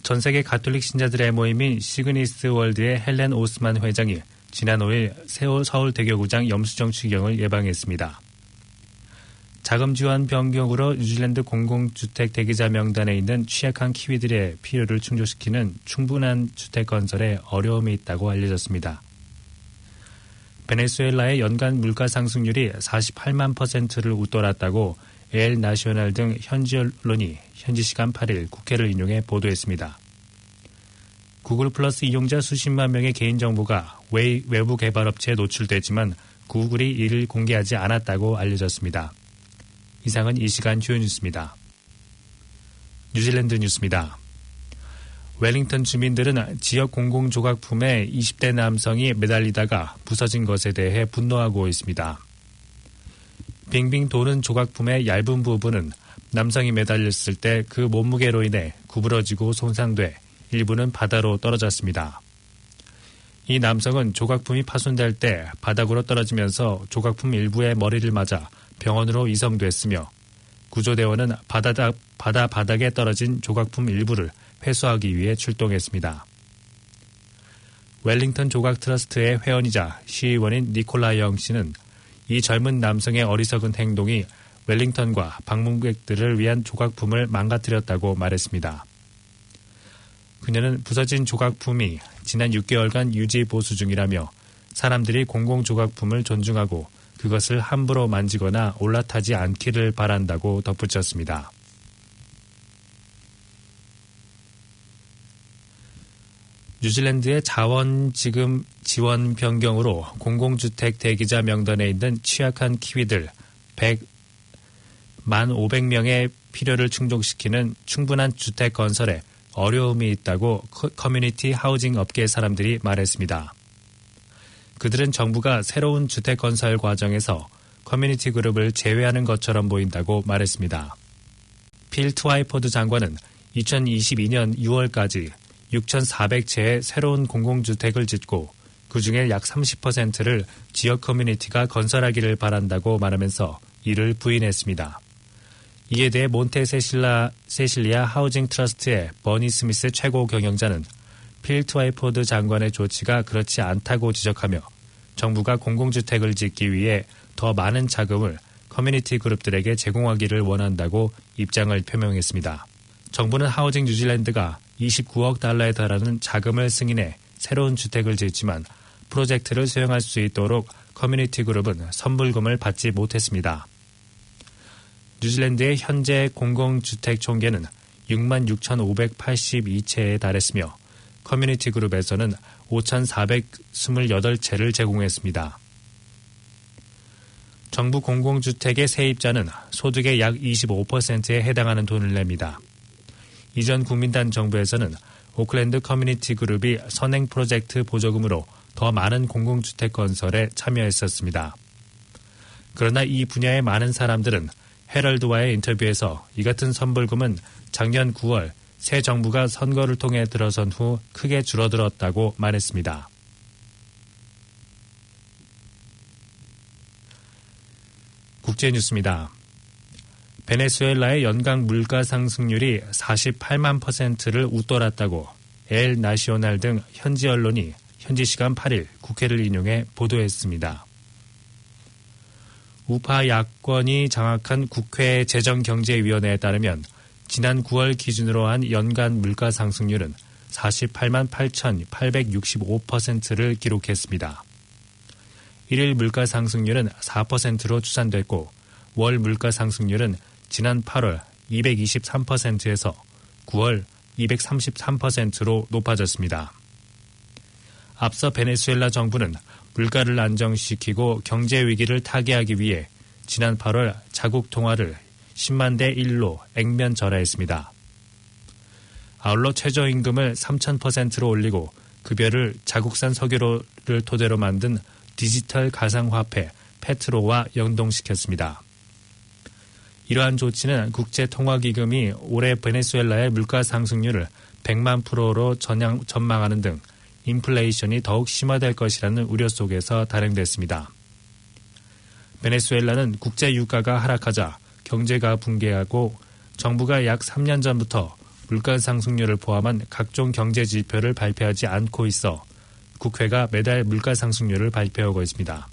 전 세계 가톨릭 신자들의 모임인 시그니스 월드의 헬렌 오스만 회장이 지난 5일 서울대교구장 염수정 추경을 예방했습니다. 자금 지원 변경으로 뉴질랜드 공공주택 대기자 명단에 있는 취약한 키위들의 필요를 충족시키는 충분한 주택 건설에 어려움이 있다고 알려졌습니다. 베네수엘라의 연간 물가 상승률이 48만 %를 웃돌았다고 엘 나시오날 등 현지 언론이 현지 시간 8일 국회를 인용해 보도했습니다. 구글 플러스 이용자 수십만 명의 개인정보가 외부 개발업체에 노출됐지만 구글이 이를 공개하지 않았다고 알려졌습니다. 이상은 이 시간 주요 뉴스입니다. 뉴질랜드 뉴스입니다. 웰링턴 주민들은 지역 공공조각품에 20대 남성이 매달리다가 부서진 것에 대해 분노하고 있습니다. 빙빙 도는 조각품의 얇은 부분은 남성이 매달렸을 때 그 몸무게로 인해 구부러지고 손상돼 일부는 바다로 떨어졌습니다. 이 남성은 조각품이 파손될 때 바닥으로 떨어지면서 조각품 일부에 머리를 맞아 병원으로 이송됐으며 구조대원은 바다 바닥에 떨어진 조각품 일부를 회수하기 위해 출동했습니다. 웰링턴 조각 트러스트의 회원이자 시의원인 니콜라 영 씨는 이 젊은 남성의 어리석은 행동이 웰링턴과 방문객들을 위한 조각품을 망가뜨렸다고 말했습니다. 그녀는 부서진 조각품이 지난 6개월간 유지 보수 중이라며 사람들이 공공조각품을 존중하고 그것을 함부로 만지거나 올라타지 않기를 바란다고 덧붙였습니다. 뉴질랜드의 자원지금 지원 변경으로 공공주택 대기자 명단에 있는 취약한 키위들 1,500명의 필요를 충족시키는 충분한 주택 건설에 어려움이 있다고 커뮤니티 하우징 업계 사람들이 말했습니다. 그들은 정부가 새로운 주택 건설 과정에서 커뮤니티 그룹을 제외하는 것처럼 보인다고 말했습니다. 필 트와이포드 장관은 2022년 6월까지 6,400채의 새로운 공공주택을 짓고 그중에 약 30%를 지역 커뮤니티가 건설하기를 바란다고 말하면서 이를 부인했습니다. 이에 대해 몬테 세실리아 하우징 트러스트의 버니 스미스 최고 경영자는 필 트와이포드 장관의 조치가 그렇지 않다고 지적하며 정부가 공공주택을 짓기 위해 더 많은 자금을 커뮤니티 그룹들에게 제공하기를 원한다고 입장을 표명했습니다. 정부는 하우징 뉴질랜드가 29억 달러에 달하는 자금을 승인해 새로운 주택을 짓지만 프로젝트를 수행할 수 있도록 커뮤니티 그룹은 선불금을 받지 못했습니다. 뉴질랜드의 현재 공공주택 총계는 66,582채에 달했으며 커뮤니티 그룹에서는 5,428채를 제공했습니다. 정부 공공주택의 세입자는 소득의 약 25%에 해당하는 돈을 냅니다. 이전 국민당 정부에서는 오클랜드 커뮤니티 그룹이 선행 프로젝트 보조금으로 더 많은 공공주택 건설에 참여했었습니다. 그러나 이 분야의 많은 사람들은 헤럴드와의 인터뷰에서 이 같은 선불금은 작년 9월 새 정부가 선거를 통해 들어선 후 크게 줄어들었다고 말했습니다. 국제뉴스입니다. 베네수엘라의 연간 물가 상승률이 48만 %를 웃돌았다고 엘 나시오날 등 현지 언론이 현지 시간 8일 국회를 인용해 보도했습니다. 우파 야권이 장악한 국회 재정경제위원회에 따르면 지난 9월 기준으로 한 연간 물가 상승률은 48만 8,865%를 기록했습니다. 1일 물가 상승률은 4%로 추산됐고 월 물가 상승률은 지난 8월 223%에서 9월 233%로 높아졌습니다. 앞서 베네수엘라 정부는 물가를 안정시키고 경제 위기를 타개하기 위해 지난 8월 자국 통화를 10만 대 1로 액면 절하했습니다. 아울러 최저임금을 3,000%로 올리고 급여를 자국산 석유를 토대로 만든 디지털 가상화폐 페트로와 연동시켰습니다. 이러한 조치는 국제통화기금이 올해 베네수엘라의 물가 상승률을 100만 %로 전망하는 등 인플레이션이 더욱 심화될 것이라는 우려 속에서 단행됐습니다. 베네수엘라는 국제 유가가 하락하자 경제가 붕괴하고 정부가 약 3년 전부터 물가 상승률을 포함한 각종 경제 지표를 발표하지 않고 있어 국회가 매달 물가 상승률을 발표하고 있습니다.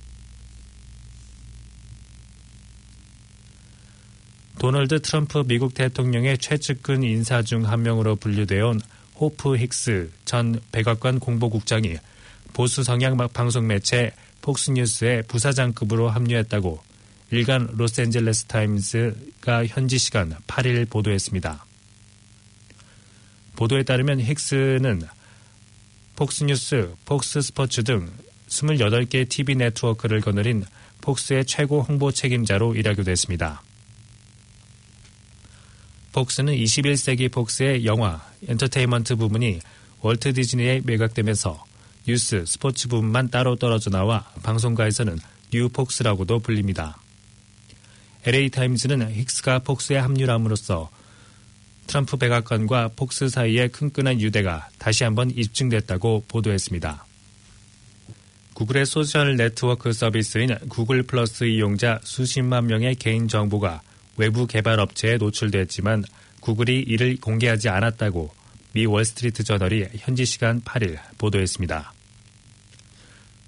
도널드 트럼프 미국 대통령의 최측근 인사 중 한 명으로 분류되어 온 호프 힉스 전 백악관 공보국장이 보수 성향 방송 매체 폭스뉴스의 부사장급으로 합류했다고 일간 로스앤젤레스 타임즈가 현지 시간 8일 보도했습니다. 보도에 따르면 힉스는 폭스뉴스, 폭스스포츠 등 28개 TV 네트워크를 거느린 폭스의 최고 홍보 책임자로 일하게 됐습니다. 폭스는 21세기 폭스의 영화, 엔터테인먼트 부문이 월트 디즈니에 매각되면서 뉴스, 스포츠 부문만 따로 떨어져 나와 방송가에서는 뉴 폭스라고도 불립니다. LA타임즈는 힉스가 폭스에 합류함으로써 트럼프 백악관과 폭스 사이의 끈끈한 유대가 다시 한번 입증됐다고 보도했습니다. 구글의 소셜 네트워크 서비스인 구글 플러스 이용자 수십만 명의 개인 정보가 외부 개발 업체에 노출됐지만 구글이 이를 공개하지 않았다고 미 월스트리트 저널이 현지 시간 8일 보도했습니다.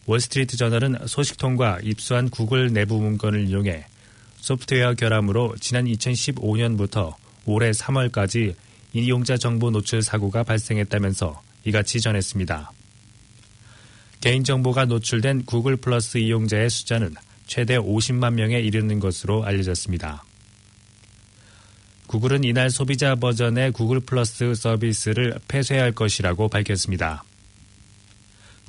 월스트리트 저널은 소식통과 입수한 구글 내부 문건을 이용해 소프트웨어 결함으로 지난 2015년부터 올해 3월까지 이용자 정보 노출 사고가 발생했다면서 이같이 전했습니다. 개인정보가 노출된 구글 플러스 이용자의 숫자는 최대 50만 명에 이르는 것으로 알려졌습니다. 구글은 이날 소비자 버전의 구글 플러스 서비스를 폐쇄할 것이라고 밝혔습니다.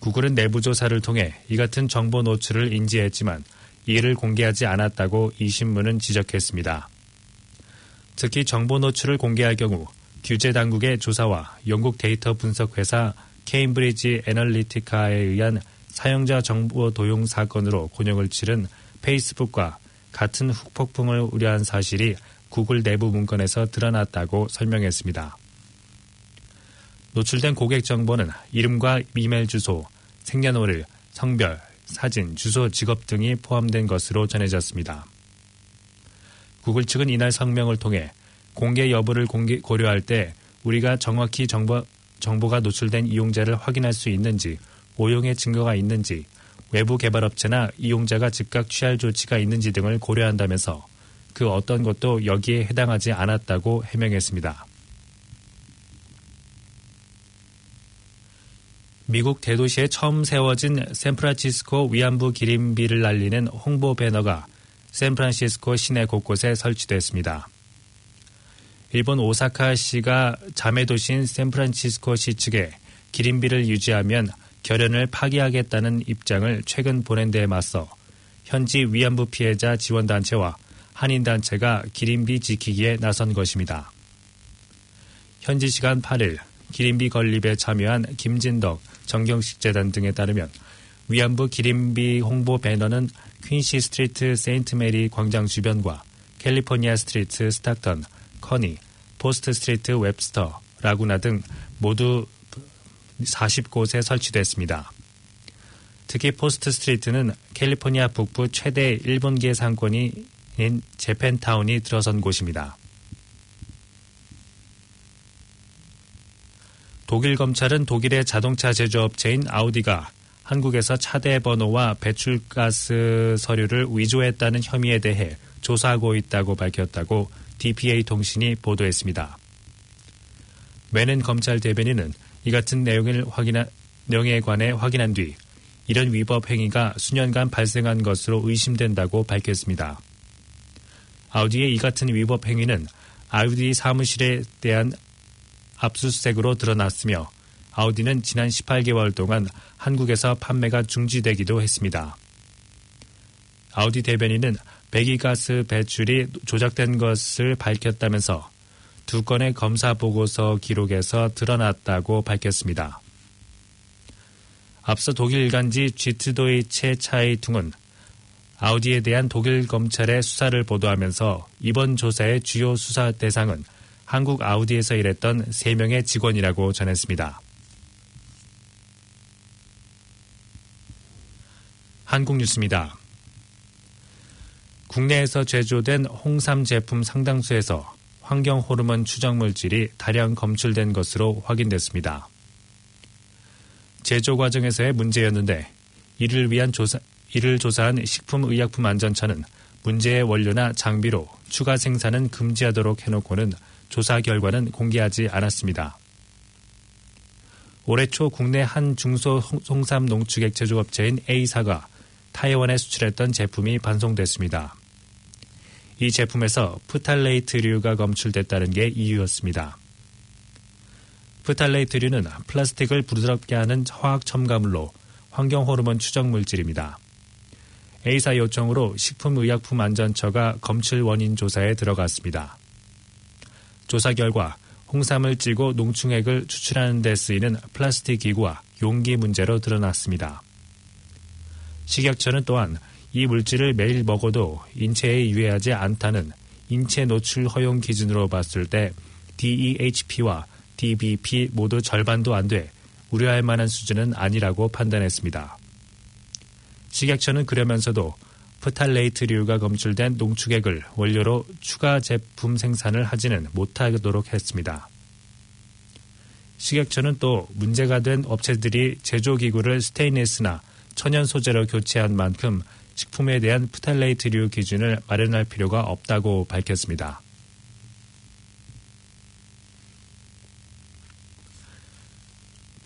구글은 내부 조사를 통해 이 같은 정보 노출을 인지했지만 이를 공개하지 않았다고 이 신문은 지적했습니다. 특히 정보 노출을 공개할 경우 규제 당국의 조사와 영국 데이터 분석 회사 케임브리지 애널리티카에 의한 사용자 정보 도용 사건으로 곤욕을 치른 페이스북과 같은 후폭풍을 우려한 사실이 구글 내부 문건에서 드러났다고 설명했습니다. 노출된 고객 정보는 이름과 이메일 주소, 생년월일, 성별, 사진, 주소, 직업 등이 포함된 것으로 전해졌습니다. 구글 측은 이날 성명을 통해 공개 여부를 고려할 때 우리가 정확히 정보가 노출된 이용자를 확인할 수 있는지, 오용의 증거가 있는지, 외부 개발업체나 이용자가 즉각 취할 조치가 있는지 등을 고려한다면서 그 어떤 것도 여기에 해당하지 않았다고 해명했습니다. 미국 대도시에 처음 세워진 샌프란시스코 위안부 기림비를 날리는 홍보 배너가 샌프란시스코 시내 곳곳에 설치됐습니다. 일본 오사카시가 자매도시인 샌프란시스코시 측에 기림비를 유지하면 결연을 파기하겠다는 입장을 최근 보낸 데에 맞서 현지 위안부 피해자 지원단체와 한인단체가 기림비 지키기에 나선 것입니다. 현지 시간 8일 기림비 건립에 참여한 김진덕, 정경식 재단 등에 따르면 위안부 기림비 홍보 배너는 퀸시 스트리트 세인트 메리 광장 주변과 캘리포니아 스트리트 스타턴, 커니, 포스트 스트리트 웹스터, 라구나 등 모두 40곳에 설치됐습니다. 특히 포스트 스트리트는 캘리포니아 북부 최대 일본계 상권인 재팬타운이 들어선 곳입니다. 독일 검찰은 독일의 자동차 제조업체인 아우디가 한국에서 차대 번호와 배출가스 서류를 위조했다는 혐의에 대해 조사하고 있다고 밝혔다고 DPA 통신이 보도했습니다. 외는 검찰 대변인은 이 같은 내용에 관해 확인한 뒤 이런 위법 행위가 수년간 발생한 것으로 의심된다고 밝혔습니다. 아우디의 이 같은 위법 행위는 아우디 사무실에 대한 압수수색으로 드러났으며 아우디는 지난 18개월 동안 한국에서 판매가 중지되기도 했습니다. 아우디 대변인은 배기가스 배출이 조작된 것을 밝혔다면서 2건의 검사 보고서 기록에서 드러났다고 밝혔습니다. 앞서 독일 일간지 지트도이체 차이퉁은 아우디에 대한 독일 검찰의 수사를 보도하면서 이번 조사의 주요 수사 대상은 한국 아우디에서 일했던 3명의 직원이라고 전했습니다. 한국 뉴스입니다. 국내에서 제조된 홍삼 제품 상당수에서 환경 호르몬 추정 물질이 다량 검출된 것으로 확인됐습니다. 제조 과정에서의 문제였는데 이를 조사한 식품의약품안전처는 문제의 원료나 장비로 추가 생산은 금지하도록 해놓고는 조사 결과는 공개하지 않았습니다. 올해 초 국내 한 중소 홍삼 농축액 제조업체인 A사가 타이완에 수출했던 제품이 반송됐습니다. 이 제품에서 프탈레이트류가 검출됐다는 게 이유였습니다. 프탈레이트류는 플라스틱을 부드럽게 하는 화학 첨가물로 환경 호르몬 추정 물질입니다. A사 요청으로 식품의약품안전처가 검출 원인 조사에 들어갔습니다. 조사 결과 홍삼을 찌고 농축액을 추출하는 데 쓰이는 플라스틱 기구와 용기 문제로 드러났습니다. 식약처는 또한 이 물질을 매일 먹어도 인체에 유해하지 않다는 인체 노출 허용 기준으로 봤을 때 DEHP와 DBP 모두 절반도 안 돼 우려할 만한 수준은 아니라고 판단했습니다. 식약처는 그러면서도 프탈레이트류가 검출된 농축액을 원료로 추가 제품 생산을 하지는 못하도록 했습니다. 식약처는 또 문제가 된 업체들이 제조기구를 스테인리스나 천연 소재로 교체한 만큼 식품에 대한 프탈레이트류 기준을 마련할 필요가 없다고 밝혔습니다.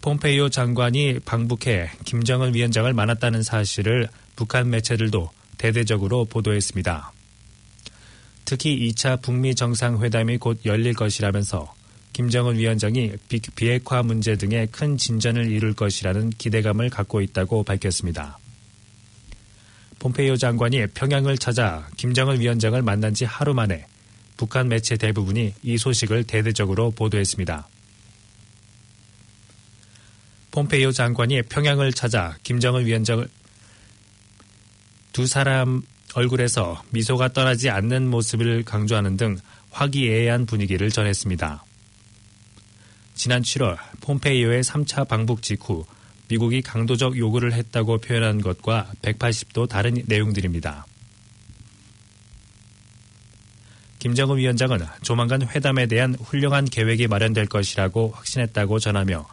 폼페이오 장관이 방북해 김정은 위원장을 만났다는 사실을 북한 매체들도 대대적으로 보도했습니다. 특히 2차 북미 정상회담이 곧 열릴 것이라면서 김정은 위원장이 비핵화 문제 등에 큰 진전을 이룰 것이라는 기대감을 갖고 있다고 밝혔습니다. 폼페이오 장관이 평양을 찾아 김정은 위원장을 만난 지 하루 만에 북한 매체 대부분이 이 소식을 대대적으로 보도했습니다. 폼페이오 장관이 평양을 찾아 김정은 위원장을 두 사람 얼굴에서 미소가 떠나지 않는 모습을 강조하는 등 화기애애한 분위기를 전했습니다. 지난 7월 폼페이오의 3차 방북 직후 미국이 강도적 요구를 했다고 표현한 것과 180도 다른 내용들입니다. 김정은 위원장은 조만간 회담에 대한 훌륭한 계획이 마련될 것이라고 확신했다고 전하며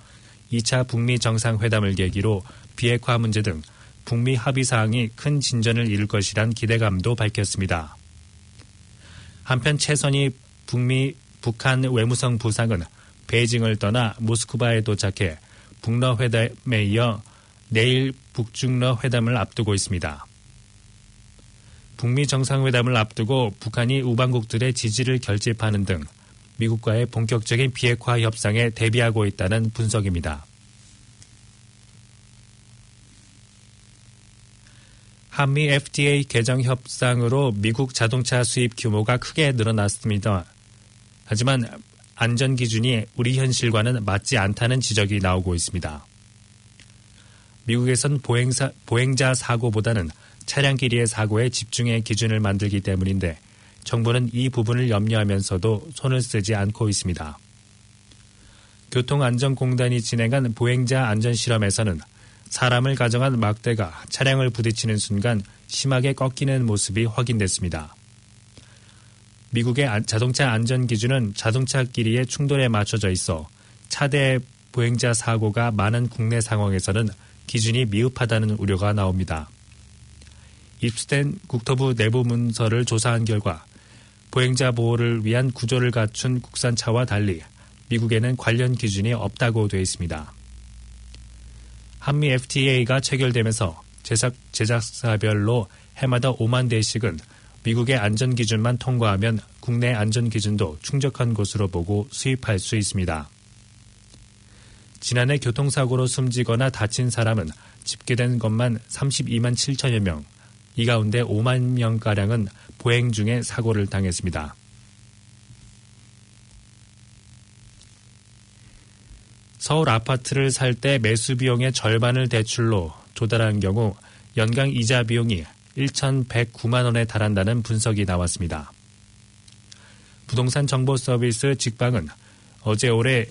2차 북미 정상회담을 계기로 비핵화 문제 등 북미 합의 사항이 큰 진전을 이룰 것이란 기대감도 밝혔습니다. 한편 최선희 북한 외무성 부상은 베이징을 떠나 모스크바에 도착해 북러 회담에 이어 내일 북중러 회담을 앞두고 있습니다. 북미 정상회담을 앞두고 북한이 우방국들의 지지를 결집하는 등 미국과의 본격적인 비핵화 협상에 대비하고 있다는 분석입니다. 한미 FDA 개정 협상으로 미국 자동차 수입 규모가 크게 늘어났습니다. 하지만 안전 기준이 우리 현실과는 맞지 않다는 지적이 나오고 있습니다. 미국에선 보행자 사고보다는 차량 길이의 사고에 집중해 기준을 만들기 때문인데 정부는 이 부분을 염려하면서도 손을 쓰지 않고 있습니다. 교통안전공단이 진행한 보행자 안전실험에서는 사람을 가정한 막대가 차량을 부딪히는 순간 심하게 꺾이는 모습이 확인됐습니다. 미국의 자동차 안전 기준은 자동차 길이의 충돌에 맞춰져 있어 차대 보행자 사고가 많은 국내 상황에서는 기준이 미흡하다는 우려가 나옵니다. 입수된 국토부 내부 문서를 조사한 결과 보행자 보호를 위한 구조를 갖춘 국산차와 달리 미국에는 관련 기준이 없다고 되어 있습니다. 한미 FTA가 체결되면서 제작사별로 해마다 5만 대씩은 미국의 안전기준만 통과하면 국내 안전기준도 충족한 것으로 보고 수입할 수 있습니다. 지난해 교통사고로 숨지거나 다친 사람은 집계된 것만 32만 7천여 명, 이 가운데 5만 명가량은 보행 중에 사고를 당했습니다. 서울 아파트를 살 때 매수 비용의 절반을 대출로 조달한 경우 연간 이자 비용이 1,109만 원에 달한다는 분석이 나왔습니다. 부동산 정보 서비스 직방은 어제 올해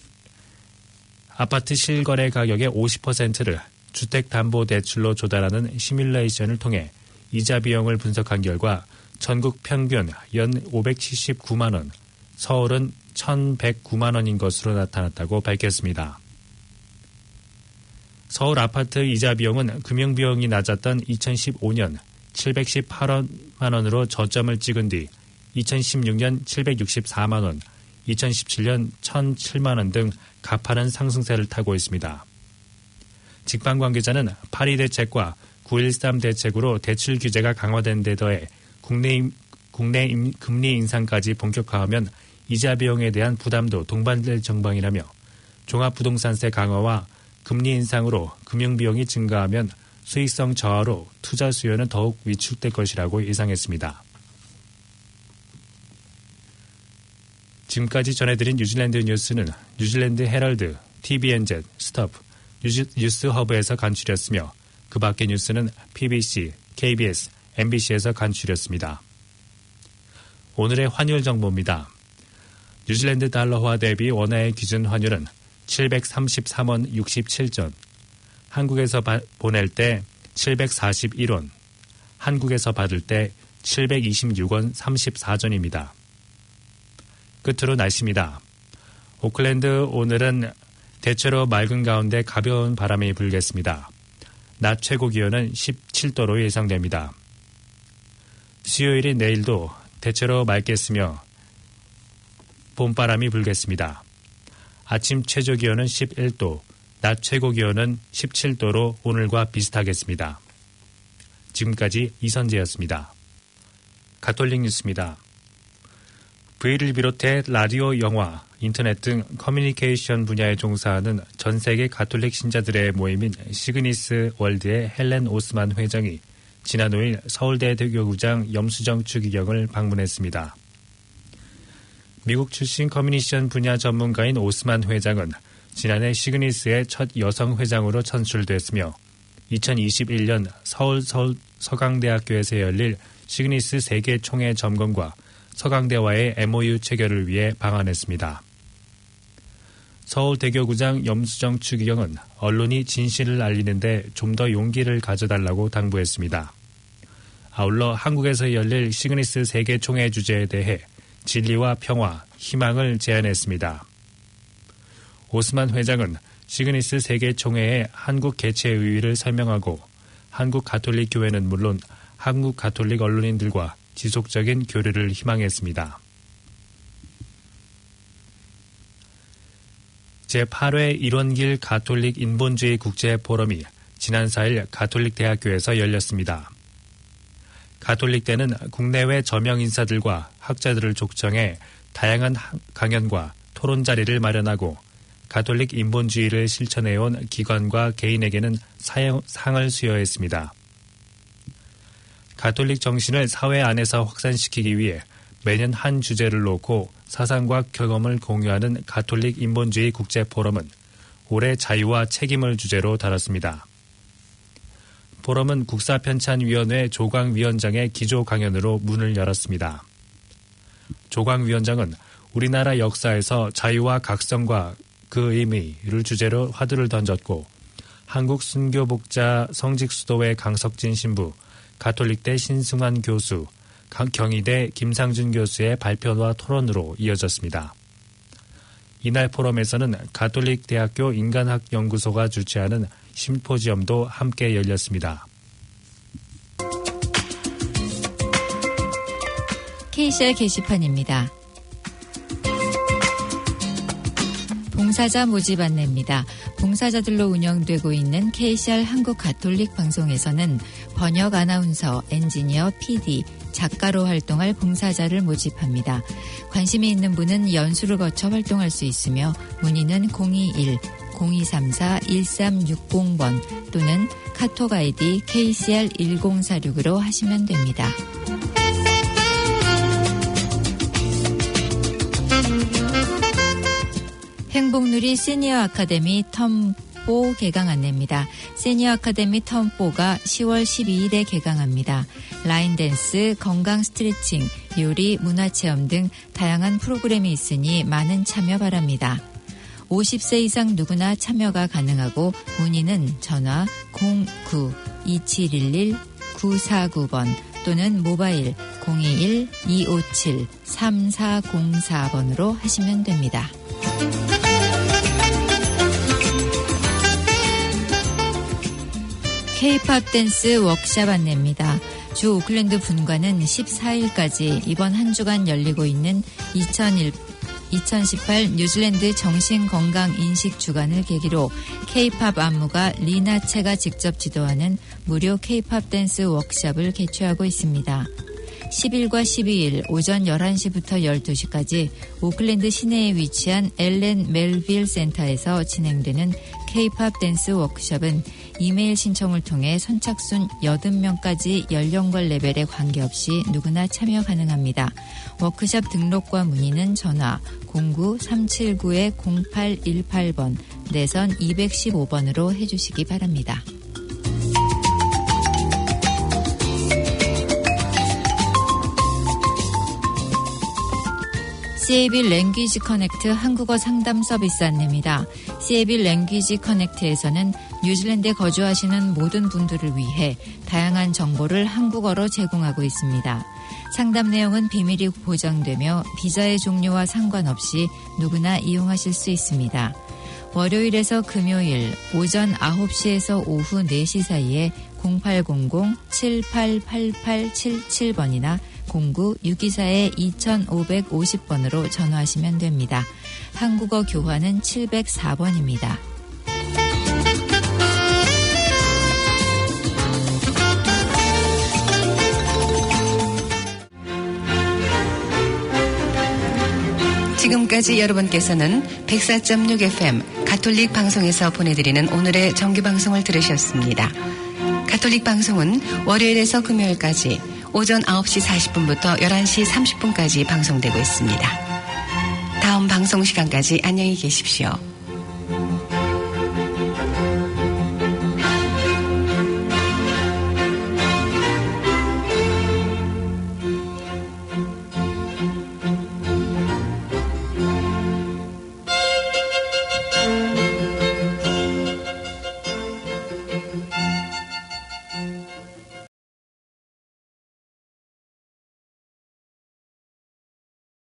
아파트 실거래 가격의 50%를 주택담보대출로 조달하는 시뮬레이션을 통해 이자 비용을 분석한 결과 전국 평균 연 579만 원, 서울은 1,109만 원인 것으로 나타났다고 밝혔습니다. 서울 아파트 이자 비용은 금융비용이 낮았던 2015년 718만 원으로 저점을 찍은 뒤 2016년 764만 원, 2017년 1,007만 원 등 가파른 상승세를 타고 있습니다. 직방 관계자는 파리 대책과 9.13 대책으로 대출 규제가 강화된 데 더해 국내 금리 인상까지 본격화하면 이자 비용에 대한 부담도 동반될 전망이라며 종합부동산세 강화와 금리 인상으로 금융비용이 증가하면 수익성 저하로 투자 수요는 더욱 위축될 것이라고 예상했습니다. 지금까지 전해드린 뉴질랜드 뉴스는 뉴질랜드 헤럴드, TVNZ, 스톱, 뉴스허브에서 간추렸으며 그 밖의 뉴스는 PBC, KBS, MBC에서 간추렸습니다. 오늘의 환율 정보입니다. 뉴질랜드 달러화 대비 원화의 기준 환율은 733원 67전, 한국에서 보낼 때 741원, 한국에서 받을 때 726원 34전입니다. 끝으로 날씨입니다. 오클랜드 오늘은 대체로 맑은 가운데 가벼운 바람이 불겠습니다. 낮 최고 기온은 17도로 예상됩니다. 수요일인 내일도 대체로 맑겠으며 봄바람이 불겠습니다. 아침 최저 기온은 11도, 낮 최고 기온은 17도로 오늘과 비슷하겠습니다. 지금까지 이선재였습니다. 가톨릭 뉴스입니다. V를 비롯해 라디오, 영화, 인터넷 등 커뮤니케이션 분야에 종사하는 전 세계 가톨릭 신자들의 모임인 시그니스 월드의 헬렌 오스만 회장이 지난 5일 서울대 대교구장 염수정 추기경을 방문했습니다. 미국 출신 커뮤니케이션 분야 전문가인 오스만 회장은 지난해 시그니스의 첫 여성 회장으로 선출됐으며 2021년 서울 서강대학교에서 열릴 시그니스 세계 총회 점검과 서강대와의 MOU 체결을 위해 방한했습니다. 서울대교구장 염수정 추기경은 언론이 진실을 알리는데 좀 더 용기를 가져달라고 당부했습니다. 아울러 한국에서 열릴 시그니스 세계 총회 주제에 대해 진리와 평화, 희망을 제안했습니다. 오스만 회장은 시그니스 세계 총회의 한국 개최 의의를 설명하고 한국 가톨릭 교회는 물론 한국 가톨릭 언론인들과 지속적인 교류를 희망했습니다. 제8회 일원길 가톨릭 인본주의 국제포럼이 지난 4일 가톨릭 대학교에서 열렸습니다. 가톨릭대는 국내외 저명 인사들과 학자들을 초청해 다양한 강연과 토론 자리를 마련하고 가톨릭 인본주의를 실천해온 기관과 개인에게는 상을 수여했습니다. 가톨릭 정신을 사회 안에서 확산시키기 위해 매년 한 주제를 놓고 사상과 경험을 공유하는 가톨릭 인본주의 국제포럼은 올해 자유와 책임을 주제로 다뤘습니다. 포럼은 국사편찬위원회 조광위원장의 기조 강연으로 문을 열었습니다. 조광위원장은 우리나라 역사에서 자유와 각성과 그 의미를 주제로 화두를 던졌고 한국 순교복자 성직수도회 강석진 신부, 가톨릭대 신승환 교수, 경희대 김상준 교수의 발표와 토론으로 이어졌습니다. 이날 포럼에서는 가톨릭 대학교 인간학 연구소가 주최하는 심포지엄도 함께 열렸습니다. KCR 게시판입니다. 봉사자 모집 안내입니다. 봉사자들로 운영되고 있는 KCR 한국 가톨릭 방송에서는 번역 아나운서, 엔지니어, PD, 작가로 활동할 봉사자를 모집합니다. 관심이 있는 분은 연수를 거쳐 활동할 수 있으며 문의는 021-0234-1360번 또는 카톡 아이디 KCR1046으로 하시면 됩니다. 행복누리 시니어 아카데미 텀4 개강 안내입니다. 시니어 아카데미 텀4가 10월 12일에 개강합니다. 라인 댄스, 건강 스트레칭, 요리, 문화체험 등 다양한 프로그램이 있으니 많은 참여 바랍니다. 50세 이상 누구나 참여가 가능하고 문의는 전화 09-2711-949번 또는 모바일 021-257-3404번으로 하시면 됩니다. K-팝 댄스 워크샵 안내입니다. 주 오클랜드 분관은 14일까지 이번 한 주간 열리고 있는 2018 뉴질랜드 정신건강인식주간을 계기로 K-팝 안무가 리나체가 직접 지도하는 무료 K-팝 댄스 워크샵을 개최하고 있습니다. 10일과 12일 오전 11시부터 12시까지 오클랜드 시내에 위치한 엘렌 멜빌 센터에서 진행되는 K-팝 댄스 워크숍은 이메일 신청을 통해 선착순 80명까지 연령별 레벨에 관계없이 누구나 참여 가능합니다. 워크숍 등록과 문의는 전화 09-379-0818번, 내선 215번으로 해주시기 바랍니다. CAB 랭귀지 커넥트 한국어 상담 서비스 안내입니다. CAB 랭귀지 커넥트에서는 뉴질랜드에 거주하시는 모든 분들을 위해 다양한 정보를 한국어로 제공하고 있습니다. 상담 내용은 비밀이 보장되며 비자의 종류와 상관없이 누구나 이용하실 수 있습니다. 월요일에서 금요일 오전 9시에서 오후 4시 사이에 0800-788877번이나 09-624-2550번으로 전화하시면 됩니다. 한국어 교환은 704번입니다. 지금까지 여러분께서는 104.6 FM 가톨릭 방송에서 보내드리는 오늘의 정규방송을 들으셨습니다. 가톨릭 방송은 월요일에서 금요일까지 오전 9시 40분부터 11시 30분까지 방송되고 있습니다. 다음 방송 시간까지 안녕히 계십시오.